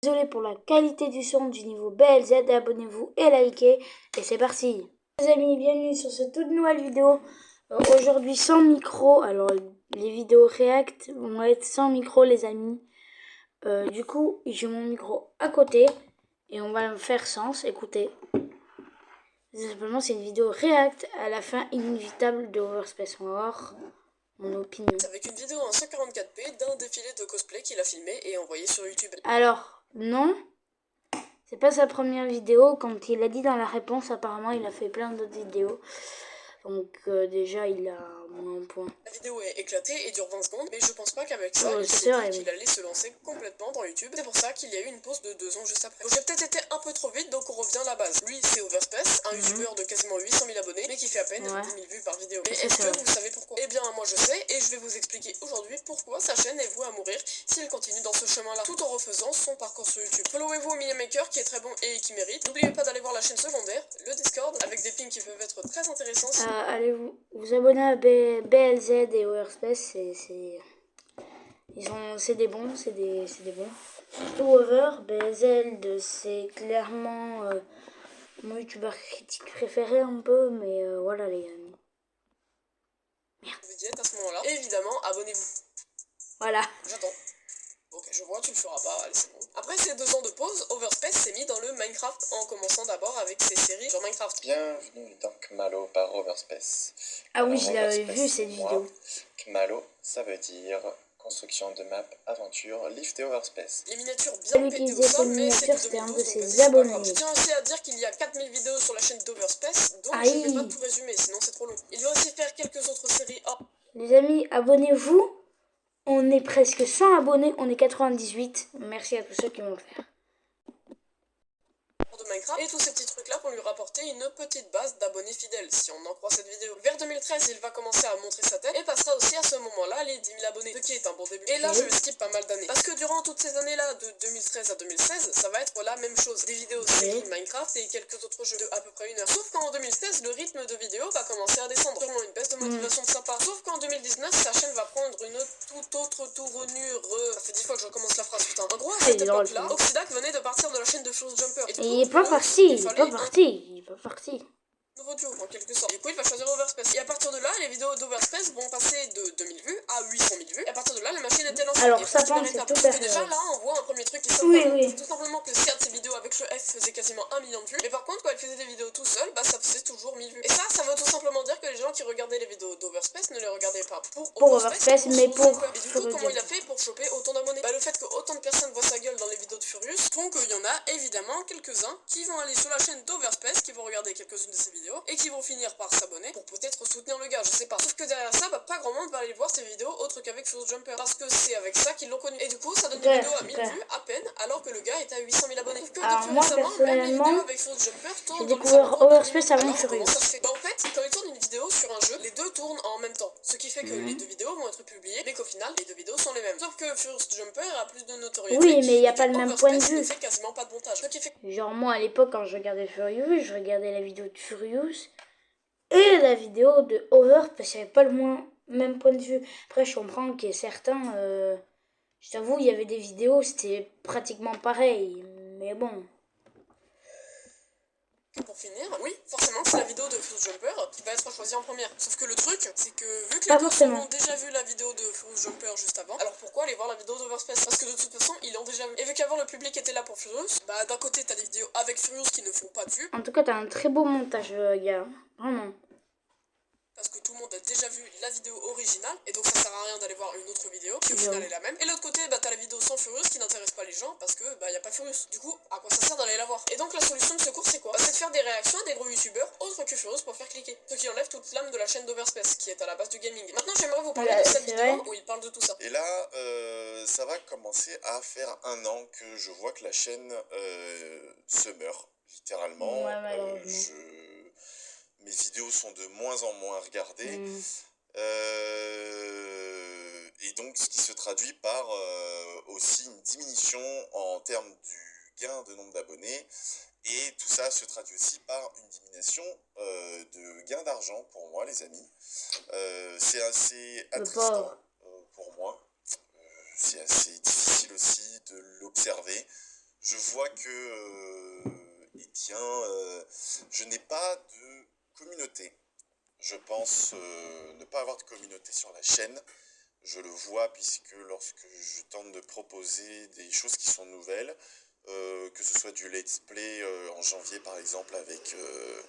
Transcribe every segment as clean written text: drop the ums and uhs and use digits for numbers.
Désolé pour la qualité du son du niveau BLZ, abonnez-vous et likez, et c'est parti. Les amis, bienvenue sur cette toute nouvelle vidéo. Aujourd'hui sans micro, alors les vidéos React vont être sans micro les amis. Du coup, j'ai mon micro à côté et on va le faire sans, écoutez. Simplement c'est une vidéo React à la fin inévitable de Overspace. On va voir mon opinion. Avec une vidéo en 144p d'un défilé de cosplay qu'il a filmé et envoyé sur YouTube. Alors, non. C'est pas sa première vidéo. Quand il a dit dans la réponse, apparemment, il a fait plein d'autres vidéos. Donc déjà, il a moins un point. La vidéo est éclatée et dure 20 secondes, mais je pense pas qu'avec ça, il c'est s'est vrai, dit qu'il allait se lancer complètement dans YouTube. C'est pour ça qu'il y a eu une pause de 2 ans juste après. Donc j'ai peut-être été un peu trop vite, donc on revient à la base. Lui, c'est Overspace, un youtubeur de quasiment 800 000 abonnés, mais qui fait à peine 10 000 vues par vidéo. Mais est-ce que vous savez pourquoi? Eh bien, moi je sais, et je vais vous expliquer aujourd'hui pourquoi sa chaîne est vouée à mourir s'il continue dans ce chemin-là, tout en refaisant son parcours sur YouTube. Followez-vous Emilia Maker, qui est très bon et qui mérite. N'oubliez pas d'aller voir la chaîne secondaire, le Discord, avec des pings qui peuvent être très intéressants. Allez vous abonner à BLZ et Overspace, c'est des bons, c'est des bons. Surtout Over, BLZ, c'est clairement mon youtubeur critique préféré un peu, mais voilà les amis. Merde. Vous dites à ce moment-là, évidemment, abonnez-vous. Voilà. J'attends. Ok, je vois, tu le feras pas, allez, c'est bon. Après ces 2 ans de pause, Overspace s'est mis dans le Minecraft en commençant d'abord avec ses séries sur Minecraft. Bienvenue dans Kmalo par Overspace. Ah oui, je l'avais vu cette vidéo. Kmalo, ça veut dire construction de map, aventure, lift et Overspace. Les miniatures bien pétées au sol, mais c'est c'était un de ses pas abonnés. grave. Je tiens aussi à dire qu'il y a 4000 vidéos sur la chaîne d'Overspace, donc je ne vais pas tout résumer, sinon c'est trop long. Il va aussi faire quelques autres séries. Les amis, abonnez-vous. On est presque 100 abonnés, on est 98. Merci à tous ceux qui vont le faire. De Minecraft et tous ces petits trucs là pour lui rapporter une petite base d'abonnés fidèles si on en croit cette vidéo. Vers 2013 il va commencer à montrer sa tête et passera aussi à ce moment là les 10 000 abonnés, ce qui est un bon début. Et là je vais skip pas mal d'années parce que durant toutes ces années là de 2013 à 2016 ça va être la même chose, des vidéos séries Minecraft et quelques autres jeux de à peu près 1 heure. Sauf qu'en 2016 le rythme de vidéo va commencer à descendre, sûrement une baisse de motivation de sa part. Sauf qu'en 2019 sa chaîne va prendre une toute autre tournure. Ça fait 10 fois que je recommence la phrase putain. En gros à cette époque là Oxidac venait de partir de la chaîne de Fuse Jumper et il est pas parti, il est pas parti. Nouveau duo en quelque sorte. Du coup il va choisir Overspace. Et à partir de là les vidéos d'Overspace vont passer de 2000 vues à 800 000 vues. Et à partir de là la machine était lancée. Alors ça pense c'est tout à fait. Déjà là on voit un premier truc qui sort. Tout simplement que certes ses vidéos avec le F faisaient quasiment 1 million de vues. Mais par contre quand elle faisait des vidéos tout seul, bah ça faisait toujours 1000 vues. Et ça veut tout simplement dire que les gens qui regardaient les vidéos d'Overspace ne les regardaient pas pour Overspace mais pour Et du coup comment il a fait pour choper autant d'abonnés? Bah le fait que autant de personnes voient sa gueule dans les vidéos de Furious font qu'il y en a évidemment quelques-uns qui vont aller sur la chaîne d'Overspace, qui vont regarder quelques-unes de ses vidéos et qui vont finir par s'abonner pour peut-être soutenir le gars, je sais pas. Sauf que derrière ça, bah, pas grand monde va aller voir ses vidéos autre qu'avec Fuse Jumper parce que c'est avec ça qu'ils l'ont connu. Et du coup, ça donne des vidéos à 1000 vues à peine alors que le gars est à 800 000 abonnés. Sauf que depuis moi, récemment, même les vidéos avec Fuse Jumper tournent dans découvert Overspace avant Furious. Bah, en fait, quand il tourne une vidéo sur un jeu, les deux tournent en même temps. Ce qui fait que les deux vidéos vont être publiées, mais qu'au final, les deux vidéos sont les mêmes. Sauf que Fuse Jumper a plus de notoriété. Oui, mais il n'y a pas le même point de vue. Fait quasiment pas de montage. Genre moi à l'époque quand je regardais Furious, je regardais la vidéo de Furious et la vidéo de Over parce qu'il n'y avait pas le même point de vue. Après je comprends qu'il y a certains, je t'avoue il y avait des vidéos c'était pratiquement pareil, mais bon. Pour finir, oui, forcément c'est la vidéo de Fuse Jumper qui va être choisie en première. Sauf que le truc, c'est que vu que les deux ont déjà vu la vidéo de Fuse Jumper juste avant, alors pourquoi aller voir la vidéo d'Overspace? Parce que de toute façon, ils l'ont déjà vu. Et vu qu'avant le public était là pour Furious, bah d'un côté t'as des vidéos avec Furious qui ne font pas de vues. En tout cas, t'as un très beau montage, gars. Vraiment. Parce que tout le monde a déjà vu la vidéo originale, et donc ça sert à rien d'aller voir une autre vidéo, qui au final est la même. Et l'autre côté, bah t'as la vidéo sans Furious qui n'intéresse pas les gens, parce que bah y a pas Furious. Du coup, à quoi ça sert d'aller la voir? Et donc la solution de secours c'est quoi? Bah c'est de faire des réactions à des gros youtubeurs autres que Furious pour faire cliquer. Ce qui enlève toute l'âme de la chaîne d'Overspace, qui est à la base du gaming. Maintenant j'aimerais vous parler de cette vidéo où il parle de tout ça. Et là, ça va commencer à faire 1 an que je vois que la chaîne se meurt, littéralement. Mes vidéos sont de moins en moins regardées. Et donc ce qui se traduit par aussi une diminution en termes du gain de nombre d'abonnés. Et tout ça se traduit aussi par une diminution de gain d'argent pour moi, les amis. C'est assez attristant pour moi. C'est assez difficile aussi de l'observer. je vois que eh bien, je n'ai pas de communauté. Je pense ne pas avoir de communauté sur la chaîne. Je le vois puisque lorsque je tente de proposer des choses qui sont nouvelles, que ce soit du let's play en janvier par exemple avec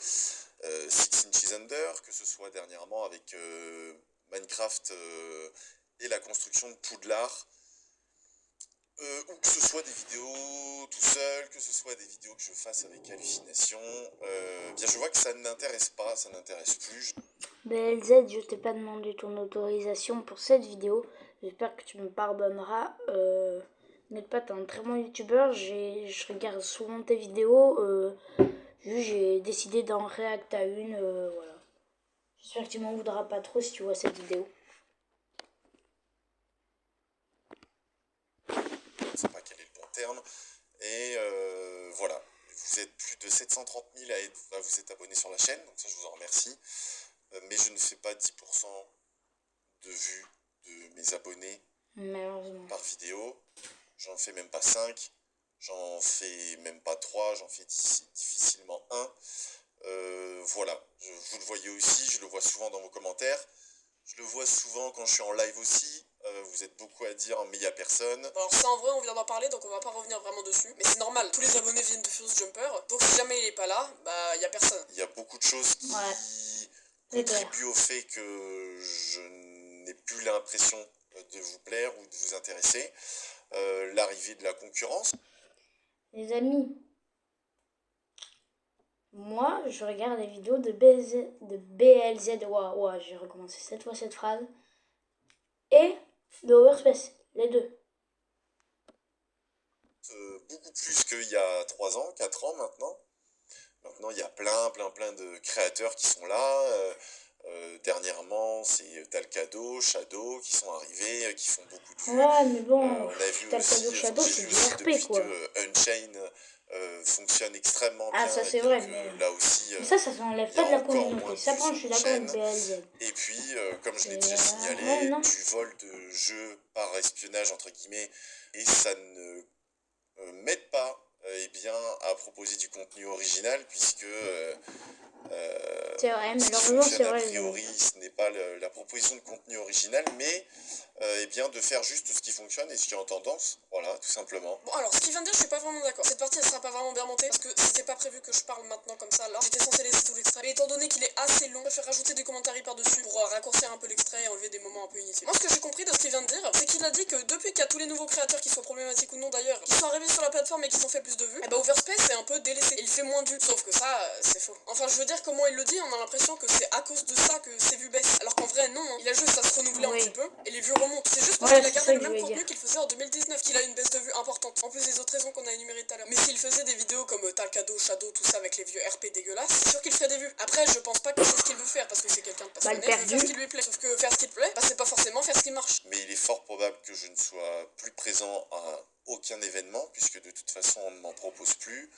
Six Inches Under, que ce soit dernièrement avec Minecraft et la construction de Poudlard, ou que ce soit des vidéos tout seul, que ce soit des vidéos que je fasse avec hallucination, bien je vois que ça n'intéresse pas, ça n'intéresse plus. BLZ, je t'ai pas demandé ton autorisation pour cette vidéo. J'espère que tu me pardonneras. N'êtes pas, t'es un très bon youtubeur. Je regarde souvent tes vidéos. J'ai décidé d'en réact à une. Voilà. J'espère que tu m'en voudras pas trop si tu vois cette vidéo. Je ne sais pas quel est le bon terme. Et voilà. Vous êtes plus de 730 000 à vous être abonnés sur la chaîne, donc ça je vous en remercie. Mais je ne fais pas 10% de vues de mes abonnés par vidéo. J'en fais même pas 5, j'en fais même pas 3, j'en fais difficilement 1. Voilà, vous le voyez aussi, je le vois souvent dans vos commentaires. Je le vois souvent quand je suis en live aussi. Vous êtes beaucoup à dire mais il n'y a personne. Alors ça en vrai on vient d'en parler donc on va pas revenir vraiment dessus. Mais c'est normal, tous les abonnés viennent de Furious Jumper. Donc si jamais il est pas là, bah il y a personne. Il y a beaucoup de choses qui contribuent au fait que je n'ai plus l'impression de vous plaire ou de vous intéresser. L'arrivée de la concurrence. Les amis, moi je regarde les vidéos de BLZ. Ouah, j'ai recommencé 7 fois cette phrase. Et de Overspace, les deux. Beaucoup plus qu'il y a 3 ans, 4 ans maintenant. Maintenant, il y a plein de créateurs qui sont là. Dernièrement, c'est Talcado, Shadow qui sont arrivés, qui font beaucoup de vues. Ouais, mais bon, on a vu Talcado, aussi, Shadow, c'est du RP, depuis quoi. que Unchained fonctionne extrêmement bien. Ah, ça c'est vrai, mais là aussi, ça s'enlève pas de la communauté. Ça, prend, je suis d'accord avec BLZ. Et puis, comme je l'ai déjà signalé, du vol de jeux par espionnage, entre guillemets, et ça ne m'aide pas eh bien, à proposer du contenu original, puisque c'est vrai, ce qui fonctionne a priori, ce n'est pas la proposition de contenu original, mais eh bien, de faire juste ce qui fonctionne et ce qui est en tendance, voilà, tout simplement. Bon alors, ce qu'il vient de dire, je suis pas vraiment d'accord. Cette partie, elle sera pas vraiment bien montée, parce que c'était pas prévu que je parle maintenant comme ça, là. J'étais censé laisser tout l'extrait. Mais étant donné qu'il est assez long, je préfère rajouter des commentaires par-dessus pour raccourcir un peu l'extrait et enlever des moments un peu inutiles. Moi, ce que j'ai compris de ce qu'il vient de dire, c'est qu'il a dit que depuis qu'il y a tous les nouveaux créateurs, qui soient problématiques ou non d'ailleurs, qui sont arrivés sur la plateforme et qui ont fait plus de vues, et bah Overspace est un peu délaissé. Et il fait moins de vues. Sauf que ça, c'est faux. Enfin, je veux dire, comment il le dit, on a l'impression que c'est à cause de ça que ses vues baissent. Alors qu'en vrai, non, hein. Il a juste à se renouveler un petit peu, et les vues remontent. C'est juste parce qu'il a gardé le même contenu qu'il faisait en 2019 qu'il a une baisse de vues importante. En plus des autres raisons qu'on a énumérées tout à l'heure. Mais s'il faisait des vidéos comme Talcado, Shadow, tout ça avec les vieux RP dégueulasses, c'est sûr qu'il ferait des vues. Après, je pense pas que c'est ce qu'il veut faire parce que c'est quelqu'un de passionné. Il veut faire ce qui lui plaît. Sauf que faire ce qui te plaît, bah c'est pas forcément faire ce qui marche. Mais il est fort probable que je ne sois plus présent à aucun événement, puisque de toute façon on ne m'en propose plus.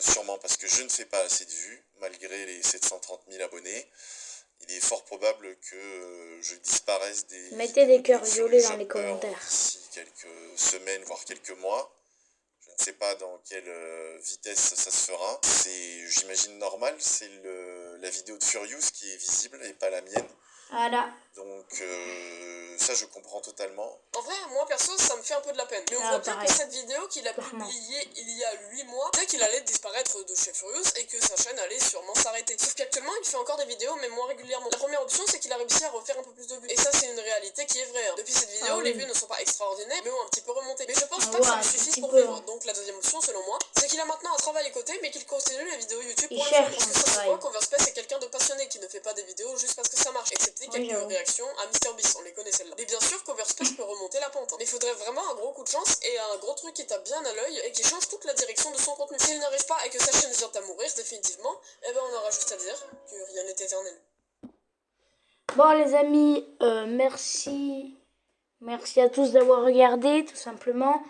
Sûrement parce que je ne fais pas assez de vues, malgré les 730 000 abonnés. Il est fort probable que je disparaisse des... Mettez des cœurs violets dans les commentaires. D'ici quelques semaines, voire quelques mois. Je ne sais pas dans quelle vitesse ça se fera. C'est, j'imagine, normal. C'est la vidéo de Furious qui est visible et pas la mienne. Voilà. Donc ça je comprends totalement. En vrai, moi perso, ça me fait un peu de la peine. Mais on voit bien que cette vidéo qu'il a publiée il y a 8 mois, dès qu'il allait disparaître de chez Furious et que sa chaîne allait sûrement s'arrêter. Sauf qu'actuellement, il fait encore des vidéos, mais moins régulièrement. La première option, c'est qu'il a réussi à refaire un peu plus de vues. Et ça, c'est une réalité qui est vraie. Depuis cette vidéo, les vues ne sont pas extraordinaires, mais ont un petit peu remonté. Mais je pense pas que ça lui suffise pour vivre. Donc la deuxième option, selon moi, c'est qu'il a maintenant un travail à côté, mais qu'il continue les vidéos YouTube pour le faire. Parce que ça se voit qu'Overspace est quelqu'un de passionné, qui ne fait pas des vidéos juste parce que ça marche. Excepté quelques réactions à MrBeast, on les connaît celles-là. Mais bien sûr qu'Overspace peut remonter la pente. Mais il faudrait vraiment un gros coup de chance et un gros truc qui tape bien à l'œil et qui change toute la direction de son contenu. S'il n'arrive pas et que sa chaîne vient à mourir définitivement, eh ben on aura juste à dire que rien n'est éternel. Bon les amis, merci à tous d'avoir regardé tout simplement.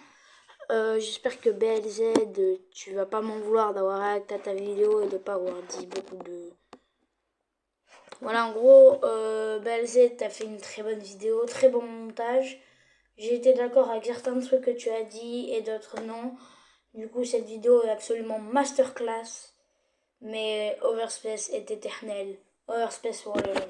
J'espère que BLZ, tu vas pas m'en vouloir d'avoir réacté à ta vidéo et de pas avoir dit beaucoup de... Voilà, en gros, BLZ, t'as fait une très bonne vidéo, très bon montage. J'ai été d'accord avec certains trucs que tu as dit et d'autres non. Du coup, cette vidéo est absolument masterclass. Mais Overspace est éternel. Overspace forever.